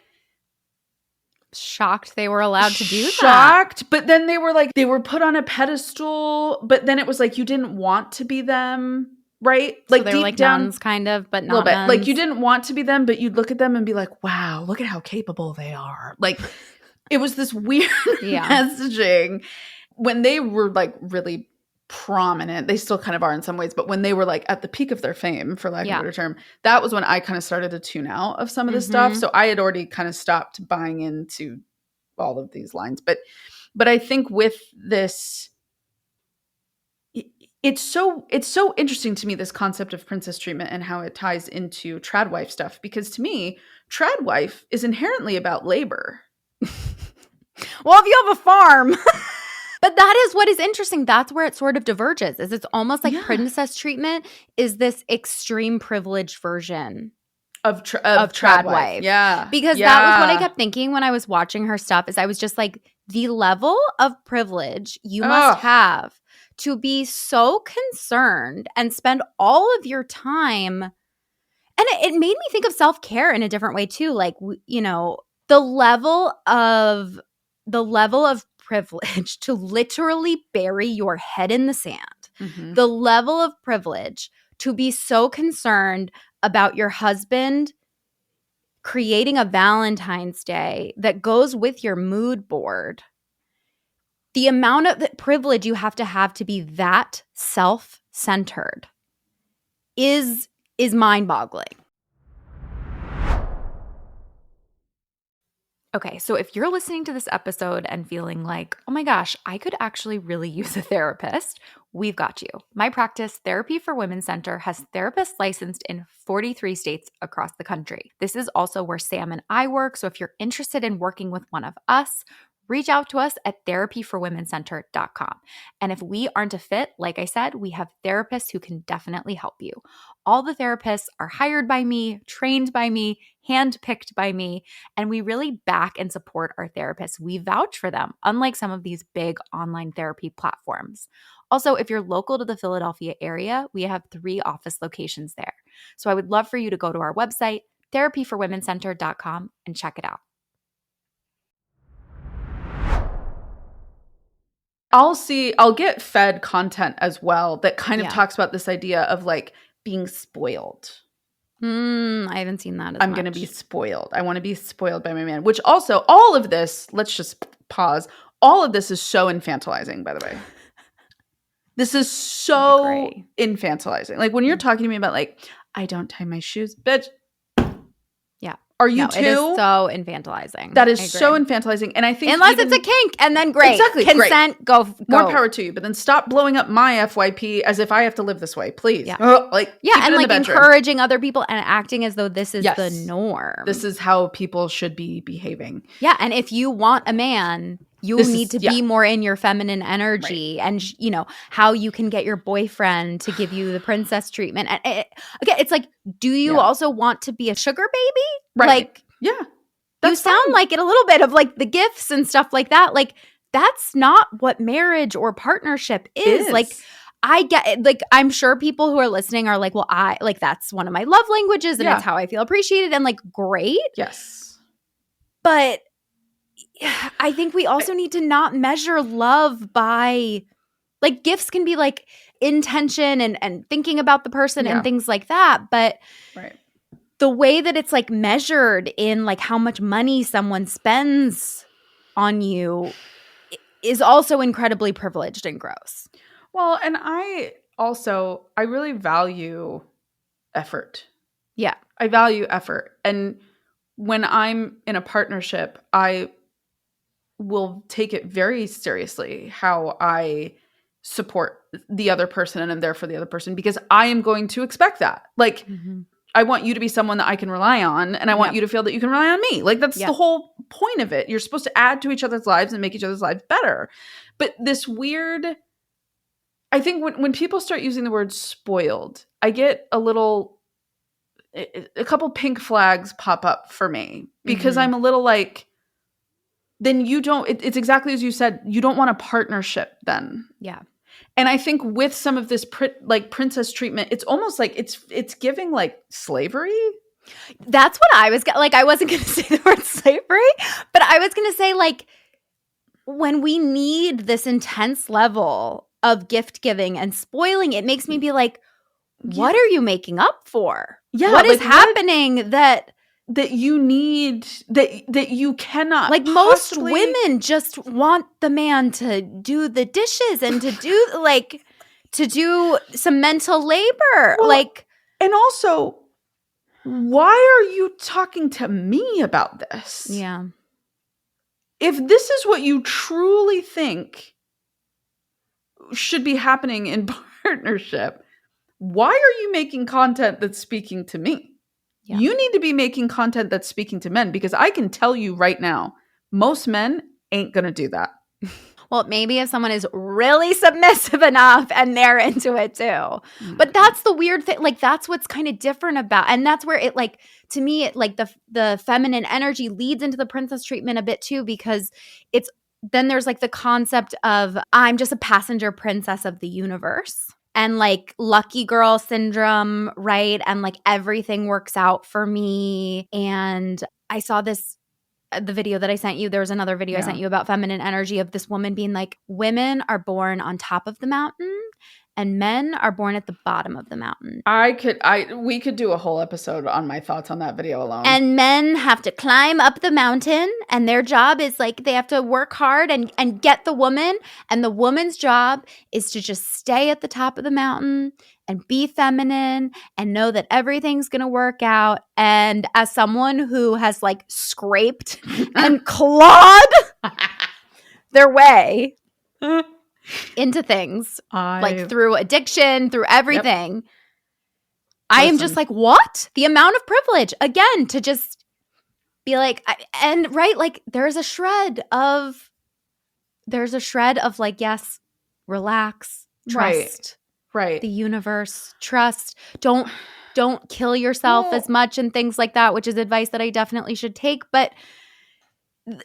shocked they were allowed to do that. Shocked, but then they were put on a pedestal, but then it was like you didn't want to be them. Right? Like, so they were like down, nuns kind of, but not nuns. Like you didn't want to be them, but you'd look at them and be like, wow, look at how capable they are. Like it was this weird messaging when they were like really prominent. They still kind of are in some ways, but when they were like at the peak of their fame, for lack of a better term, that was when I kind of started to tune out of some of this stuff. So I had already kind of stopped buying into all of these lines. But I think with this, it's so interesting to me, this concept of princess treatment and how it ties into trad wife stuff, because to me, trad wife is inherently about labor. Well, if you have a farm. But that is what is interesting. That's where it sort of diverges, is it's almost like princess treatment is this extreme privileged version of trad wife. Yeah. Because that was what I kept thinking when I was watching her stuff, is I was just like, the level of privilege you must have to be so concerned and spend all of your time. And it made me think of self-care in a different way too. Like, the level of privilege to literally bury your head in the sand. Mm-hmm. The level of privilege to be so concerned about your husband creating a Valentine's Day that goes with your mood board. The amount of privilege you have to be that self-centered is mind-boggling. Okay, so if you're listening to this episode and feeling like, oh my gosh, I could actually really use a therapist, we've got you. My practice, Therapy for Women Center, has therapists licensed in 43 states across the country. This is also where Sam and I work, so if you're interested in working with one of us, reach out to us at therapyforwomencenter.com. And if we aren't a fit, like I said, we have therapists who can definitely help you. All the therapists are hired by me, trained by me, handpicked by me, and we really back and support our therapists. We vouch for them, unlike some of these big online therapy platforms. Also, if you're local to the Philadelphia area, we have 3 office locations there. So I would love for you to go to our website, therapyforwomencenter.com, and check it out. I'll get fed content as well that kind of talks about this idea of like being spoiled. I haven't seen that as I'm much. going to be spoiled. I want to be spoiled by my man, which also all of this, let's just pause. All of this is so infantilizing, by the way. This is so infantilizing. Like when you're talking to me about like, I don't tie my shoes, bitch. Yeah. Are you too? It is so infantilizing. That is so infantilizing. And I think unless it's a kink, and then great. Exactly. Consent, great. go. More power to you. But then stop blowing up my FYP as if I have to live this way, please. Yeah. And like encouraging other people and acting as though this is the norm. This is how people should be behaving. Yeah. And if you want a man, you need to be more in your feminine energy, and how you can get your boyfriend to give you the princess treatment. And again, it's like, do you also want to be a sugar baby? Right. Like, you sound like it a little bit of like the gifts and stuff like that. Like, that's not what marriage or partnership is. Like, I get it. Like, I'm sure people who are listening are like, well, that's one of my love languages, and it's how I feel appreciated, and like, great. Yes. But I think we also need to not measure love by, like, gifts can be like intention and thinking about the person and things like that. But the way that it's like measured in like how much money someone spends on you is also incredibly privileged and gross. Well, and I really value effort. Yeah. I value effort. And when I'm in a partnership, I will take it very seriously how I support the other person and I'm there for the other person, because I am going to expect that. Like, I want you to be someone that I can rely on, and I want you to feel that you can rely on me. Like, that's the whole point of it. You're supposed to add to each other's lives and make each other's lives better. But this weird, I think when people start using the word spoiled, I get a couple pink flags pop up for me, because I'm a little like, then you don't, it's exactly as you said, you don't want a partnership then. Yeah. And I think with some of this like princess treatment, it's almost like it's giving like slavery. That's what I was like. I wasn't going to say the word slavery, but I was going to say, like, when we need this intense level of gift giving and spoiling, it makes me be like, what are you making up for? Yeah, what is happening that you need, that you cannot, like, most women just want the man to do the dishes and to do some mental labor. Well, like, and also, why are you talking to me about this? Yeah. If this is what you truly think should be happening in partnership, why are you making content that's speaking to me? Yeah. You need to be making content that's speaking to men, because I can tell you right now, most men ain't going to do that. Well, maybe if someone is really submissive enough and they're into it too. Mm-hmm. But that's the weird thing. Like, that's what's kind of different about, and that's where it, like, to me, it, like, the feminine energy leads into the princess treatment a bit too, because then there's like the concept of, I'm just a passenger princess of the universe. And like lucky girl syndrome, right? And like everything works out for me. And I saw the video that I sent you. There was another video I sent you about feminine energy, of this woman being like, women are born on top of the mountain and men are born at the bottom of the mountain. We could do a whole episode on my thoughts on that video alone. And men have to climb up the mountain, and their job is like, they have to work hard and get the woman. And the woman's job is to just stay at the top of the mountain and be feminine and know that everything's going to work out. And as someone who has like scraped and clawed their way into things, like through addiction, through everything, yep. I am just like, what? The amount of privilege, again, to just be like, like, there's a shred of like, yes, relax, trust, right, the universe, trust, don't kill yourself as much and things like that, which is advice that I definitely should take. But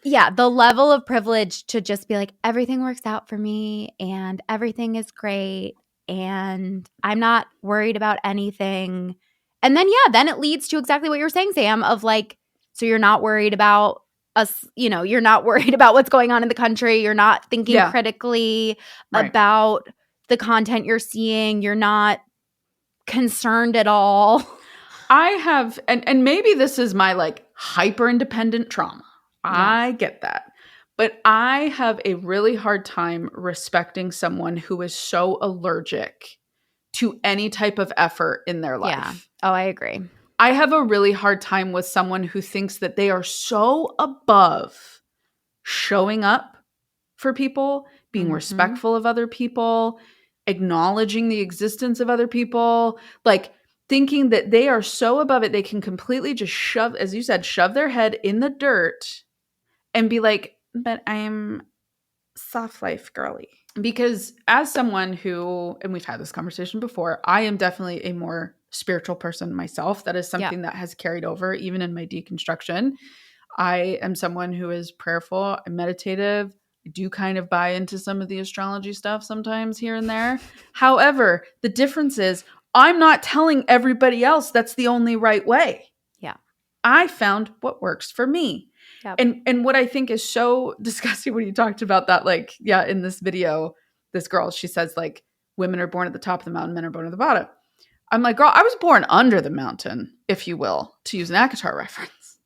yeah, the level of privilege to just be like, everything works out for me and everything is great and I'm not worried about anything. And then, then it leads to exactly what you're saying, Sam, of like, so you're not worried about us, you're not worried about what's going on in the country. You're not thinking critically about the content you're seeing. You're not concerned at all. I have, and maybe this is my like hyper independent trauma. Yeah. I get that. But I have a really hard time respecting someone who is so allergic to any type of effort in their life. Yeah. Oh, I agree. I have a really hard time with someone who thinks that they are so above showing up for people, being respectful of other people, acknowledging the existence of other people, like thinking that they are so above it, they can completely just shove, as you said, shove their head in the dirt and be like, but I'm soft life girly. Because as someone who, and we've had this conversation before, I am definitely a more spiritual person myself. That is something that has carried over even in my deconstruction. I am someone who is prayerful and meditative. I do kind of buy into some of the astrology stuff sometimes here and there. However, the difference is I'm not telling everybody else that's the only right way. Yeah. I found what works for me. Yep. And what I think is so disgusting when you talked about that, like, yeah, in this video, this girl, she says, like, women are born at the top of the mountain, men are born at the bottom. I'm like, girl, I was born under the mountain, if you will, to use an ACOTAR reference.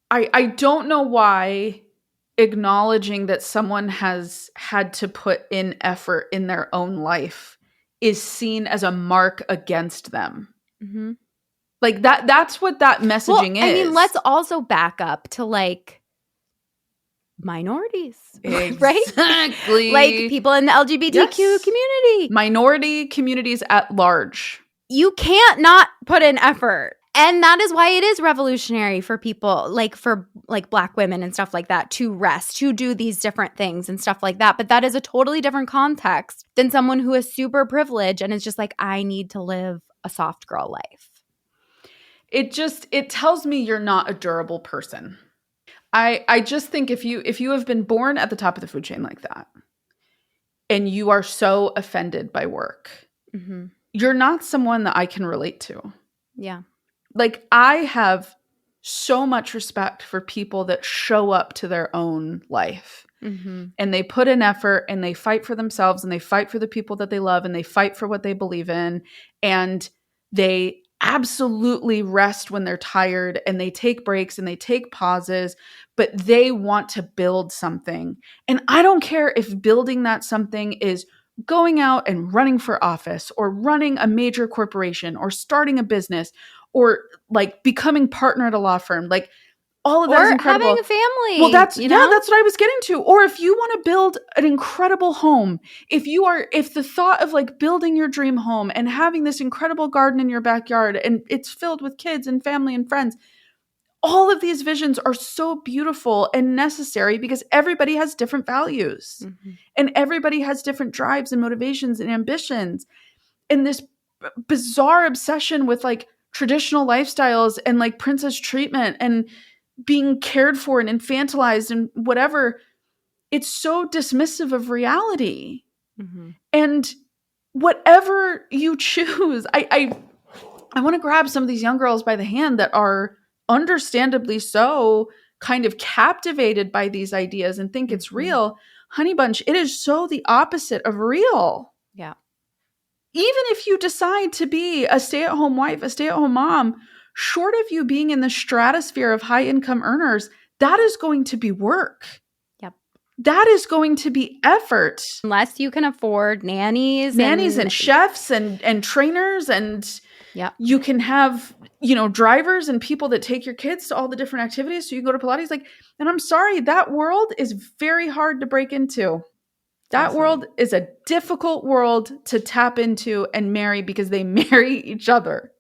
I don't know why acknowledging that someone has had to put in effort in their own life is seen as a mark against them. Mm-hmm. Like that's what that messaging is. I mean, let's also back up to like minorities, right? Exactly. Like people in the LGBTQ community. Minority communities at large. You can't not put in effort. And that is why it is revolutionary for people, like for like Black women and stuff like that, to rest, to do these different things and stuff like that. But that is a totally different context than someone who is super privileged and is just like, I need to live a soft girl life. It tells me you're not a durable person. I just think if you have been born at the top of the food chain like that, and you are so offended by work, you're not someone that I can relate to. Yeah. Like, I have so much respect for people that show up to their own life and they put in effort and they fight for themselves and they fight for the people that they love and they fight for what they believe in, and they absolutely rest when they're tired and they take breaks and they take pauses, but they want to build something. And I don't care if building that something is going out and running for office or running a major corporation or starting a business or like becoming partner at a law firm. Like, all of that is incredible. Having a family. Well, that's what I was getting to. Or if you want to build an incredible home, if the thought of like building your dream home and having this incredible garden in your backyard and it's filled with kids and family and friends, all of these visions are so beautiful and necessary because everybody has different values and everybody has different drives and motivations and ambitions. And this bizarre obsession with like traditional lifestyles and like princess treatment and being cared for and infantilized and whatever, it's so dismissive of reality. And whatever you choose, I want to grab some of these young girls by the hand that are understandably so kind of captivated by these ideas and think it's real. Honey Bunch, it is so the opposite of real. Yeah. Even if you decide to be a stay-at-home wife, a stay-at-home mom, short of you being in the stratosphere of high-income earners, that is going to be work. Yep. That is going to be effort. Unless you can afford nannies and chefs and trainers, and you can have, drivers and people that take your kids to all the different activities so you can go to Pilates. Like, and I'm sorry, that world is very hard to break into. That world is a difficult world to tap into and marry because they marry each other.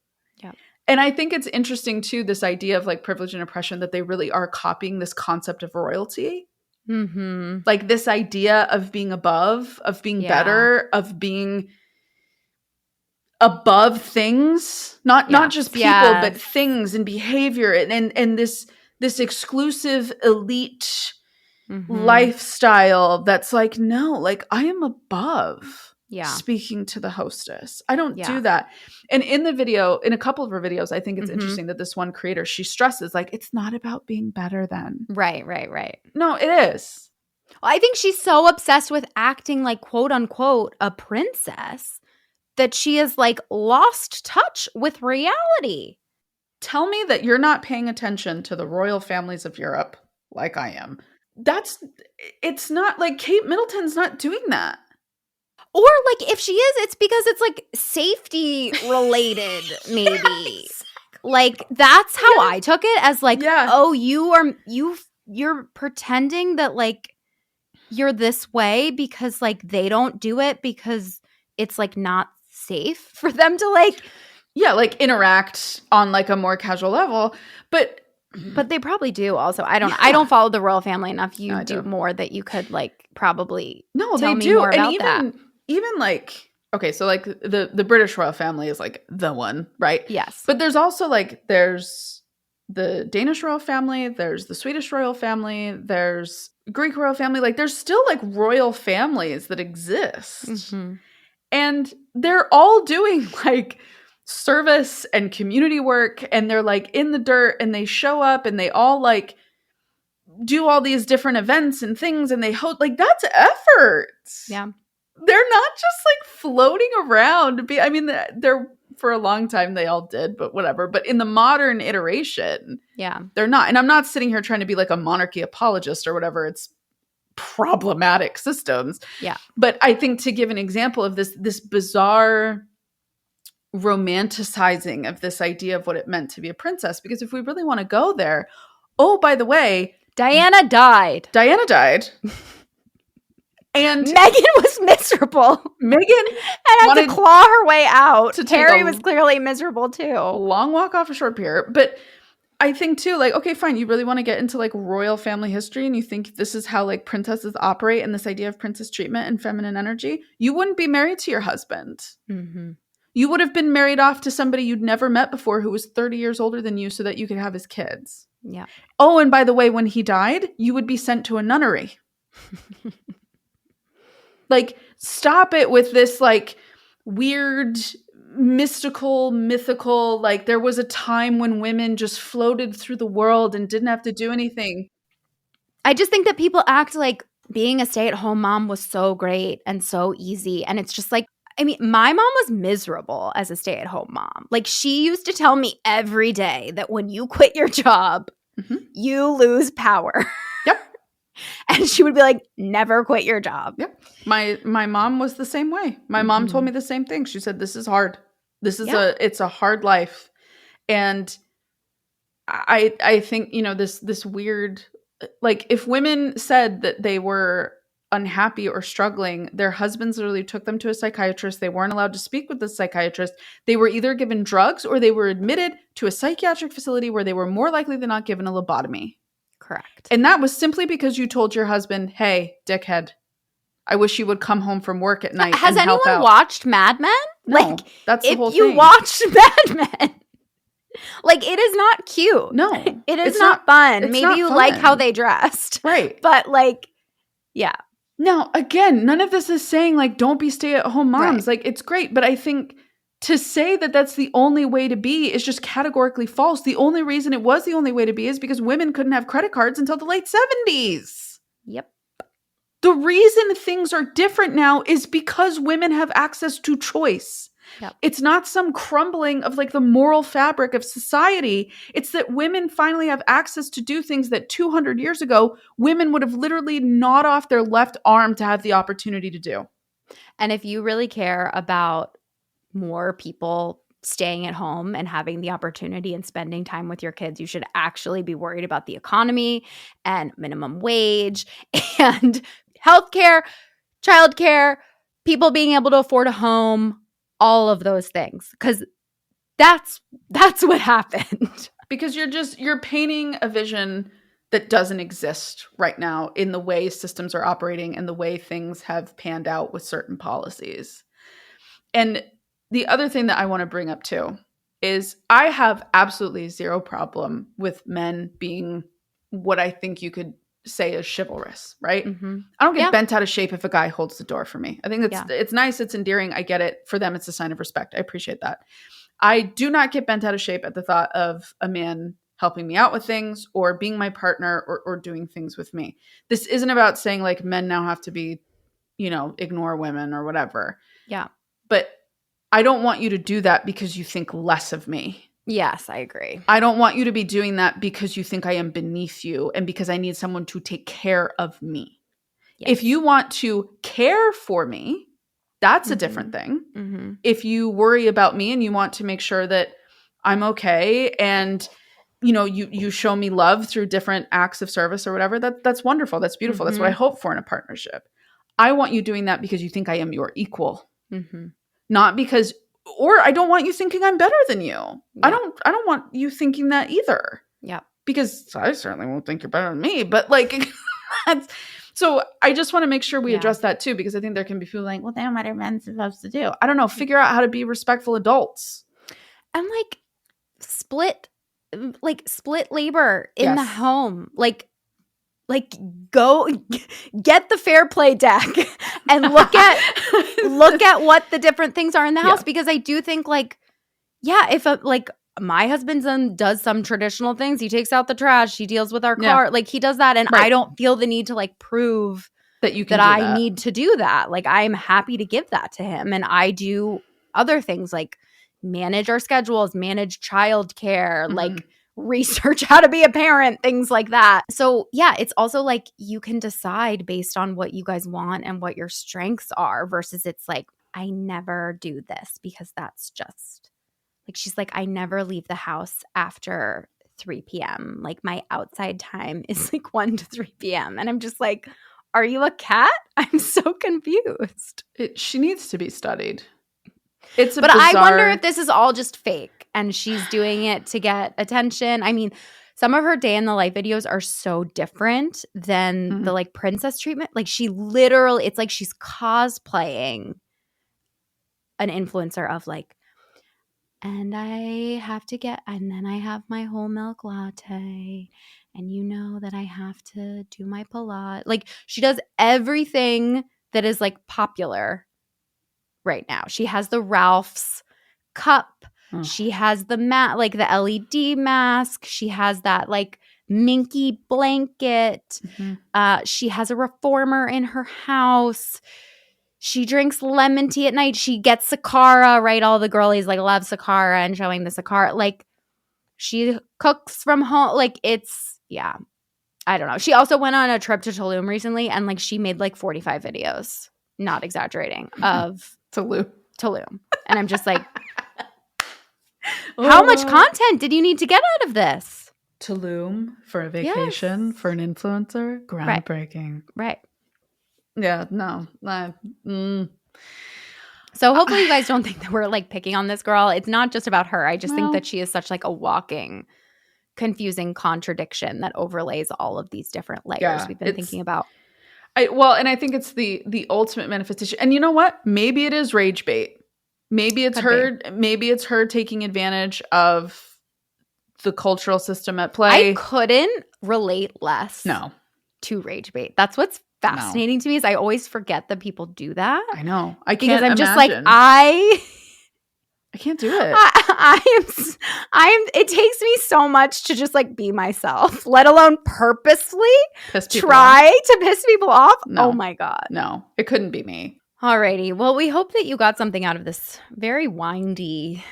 Yeah. And I think it's interesting too, this idea of like privilege and oppression, that they really are copying this concept of royalty. Like this idea of being above, of being better, of being above things, not just people, but things and behavior and this exclusive elite lifestyle that's like, no, like I am above speaking to the hostess. I don't do that. And in the video, in a couple of her videos, I think it's interesting that this one creator, she stresses like, it's not about being better than. Right. No, it is. Well, I think she's so obsessed with acting like quote unquote a princess that she has like lost touch with reality. tell me that you're not paying attention to the royal families of Europe like I am. It's not like Kate Middleton's not doing that. Or like if she is, it's because it's like safety related, maybe. Exactly. Like that's how I took it, as like, oh, you're pretending that like you're this way because like they don't do it because it's like not safe for them to like like interact on like a more casual level. But they probably do also. I don't follow the royal family enough. You do more that you could like probably tell me more about that. Even like, okay, so like the British royal family is like the one, right? Yes. But there's also like, there's the Danish royal family, there's the Swedish royal family, there's Greek royal family. Like there's still like royal families that exist. Mm-hmm. And they're all doing like service and community work, and they're like in the dirt, and they show up, and they all like do all these different events and things, and they hope like that's effort. Yeah. They're not just like floating around. I mean, they're for a long time they all did, but whatever. But in the modern iteration, they're not. And I'm not sitting here trying to be like a monarchy apologist or whatever. It's problematic systems. Yeah. But I think to give an example of this bizarre romanticizing of this idea of what it meant to be a princess, because if we really want to go there, oh, by the way, Diana died. And Meghan was miserable. Meghan had to claw her way out. Harry was clearly miserable too. A long walk off a short pier. But I think too, like, okay, fine. You really want to get into like royal family history and you think this is how like princesses operate and this idea of princess treatment and feminine energy. You wouldn't be married to your husband. Mm-hmm. You would have been married off to somebody you'd never met before who was 30 years older than you so that you could have his kids. Yeah. Oh, and by the way, when he died, you would be sent to a nunnery. Like, stop it with this, like, weird, mythical, like, there was a time when women just floated through the world and didn't have to do anything. I just think that people act like being a stay-at-home mom was so great and so easy. And it's just like, I mean, my mom was miserable as a stay-at-home mom. Like, she used to tell me every day that when you quit your job, you lose power. Yep. And she would be like, never quit your job. Yep. My mom was the same way. My mom told me the same thing. She said, this is hard. This is it's a hard life. And I think, you know, this weird, like, if women said that they were unhappy or struggling, their husbands literally took them to a psychiatrist. They weren't allowed to speak with the psychiatrist. They were either given drugs or they were admitted to a psychiatric facility where they were more likely than not given a lobotomy. Correct. And that was simply because you told your husband, hey, dickhead, I wish you would come home from work at night and help out. Has anyone watched Mad Men? No, like, that's the whole thing. If you watched Mad Men, like, it is not cute. No. It is not fun. Maybe you like how they dressed. Right. But, like, yeah. Now, again, none of this is saying, like, don't be stay-at-home moms. Right. Like, it's great. But I think to say that that's the only way to be is just categorically false. The only reason it was the only way to be is because women couldn't have credit cards until the late 70s. Yep. The reason things are different now is because women have access to choice. Yep. It's not some crumbling of like the moral fabric of society. It's that women finally have access to do things that 200 years ago, women would have literally gnawed off their left arm to have the opportunity to do. And if you really care about more people staying at home and having the opportunity and spending time with your kids, you should actually be worried about the economy and minimum wage and healthcare, childcare, people being able to afford a home, all of those things. Because that's what happened. Because you're painting a vision that doesn't exist right now in the way systems are operating and the way things have panned out with certain policies. And the other thing that I want to bring up too is I have absolutely zero problem with men being what I think you could say is chivalrous, right? Mm-hmm. I don't get bent out of shape if a guy holds the door for me. I think it's nice, it's endearing, I get it. For them, it's a sign of respect. I appreciate that. I do not get bent out of shape at the thought of a man helping me out with things or being my partner or doing things with me. This isn't about saying like men now have to be, you know, ignore women or whatever. Yeah. But I don't want you to do that because you think less of me. Yes, I agree. I don't want you to be doing that because you think I am beneath you and because I need someone to take care of me. Yes. If you want to care for me, that's a different thing. Mm-hmm. If you worry about me and you want to make sure that I'm okay and you show me love through different acts of service or whatever, that's wonderful. That's beautiful. That's what I hope for in a partnership. I want you doing that because you think I am your equal. Not because, or I don't want you thinking I'm better than you. Yeah. I don't want you thinking that either. Yeah. Because I certainly won't think you're better than me, but like so I just want to make sure we address that too, because I think there can be people like, well, then what are men supposed to do? I don't know. Figure out how to be respectful adults. And like split labor in the home. Like go get the fair play deck and look at what the different things are in the house. Because I do think if my husband does some traditional things, he takes out the trash, he deals with our car, like he does that, and I don't feel the need to like prove that you can I need to do that. Like I'm happy to give that to him, and I do other things like manage our schedules, manage childcare, like research how to be a parent, things like that. So yeah, it's also like you can decide based on what you guys want and what your strengths are versus it's like, I never do this because that's just like, she's like, I never leave the house after 3 p.m. Like my outside time is like 1 to 3 p.m. And I'm just like, are you a cat? I'm so confused. She needs to be studied. But I wonder if this is all just fake and she's doing it to get attention. I mean, some of her day in the life videos are so different than the like princess treatment. Like she literally, it's like she's cosplaying an influencer of like, and I have to and then I have my whole milk latte. And you know that I have to do my Pilates. Like she does everything that is like popular right now. She has the Ralph's cup. She has the like the LED mask. She has that like minky blanket. She has a reformer in her house. She drinks lemon tea at night. She gets Sakara, right? All the girlies like love Sakara and showing the Sakara. Like she cooks from home. Like it's, yeah. I don't know. She also went on a trip to Tulum recently and like she made like 45 videos, not exaggerating, of Tulum. And I'm just like, how much content did you need to get out of this? Tulum for a vacation for an influencer? Groundbreaking. Right. Yeah, no. So hopefully you guys don't think that we're like picking on this girl. It's not just about her. I just think that she is such like a walking, confusing contradiction that overlays all of these different layers we've been thinking about. And I think it's the ultimate manifestation. And you know what? Maybe it is rage bait. Maybe it's her taking advantage of the cultural system at play. I couldn't relate less to rage bait. That's what's fascinating to me is I always forget that people do that. I know. I can't because I'm just imagine. like I can't do it. I am it takes me so much to just like be myself, let alone purposefully try to piss people off. No. Oh my God. No, it couldn't be me. Alrighty. Well, we hope that you got something out of this very windy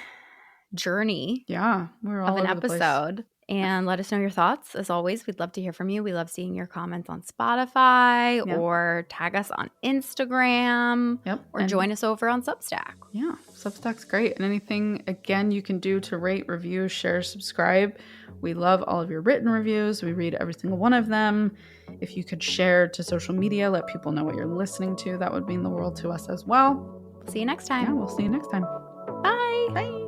journey. Yeah, we're all of an over the episode. place. And let us know your thoughts. As always, we'd love to hear from you. We love seeing your comments on Spotify or tag us on Instagram or join us over on Substack. Yeah, Substack's great. And anything, again, you can do to rate, review, share, subscribe. We love all of your written reviews. We read every single one of them. If you could share to social media, let people know what you're listening to. That would mean the world to us as well. See you next time. Yeah, we'll see you next time. Bye. Bye.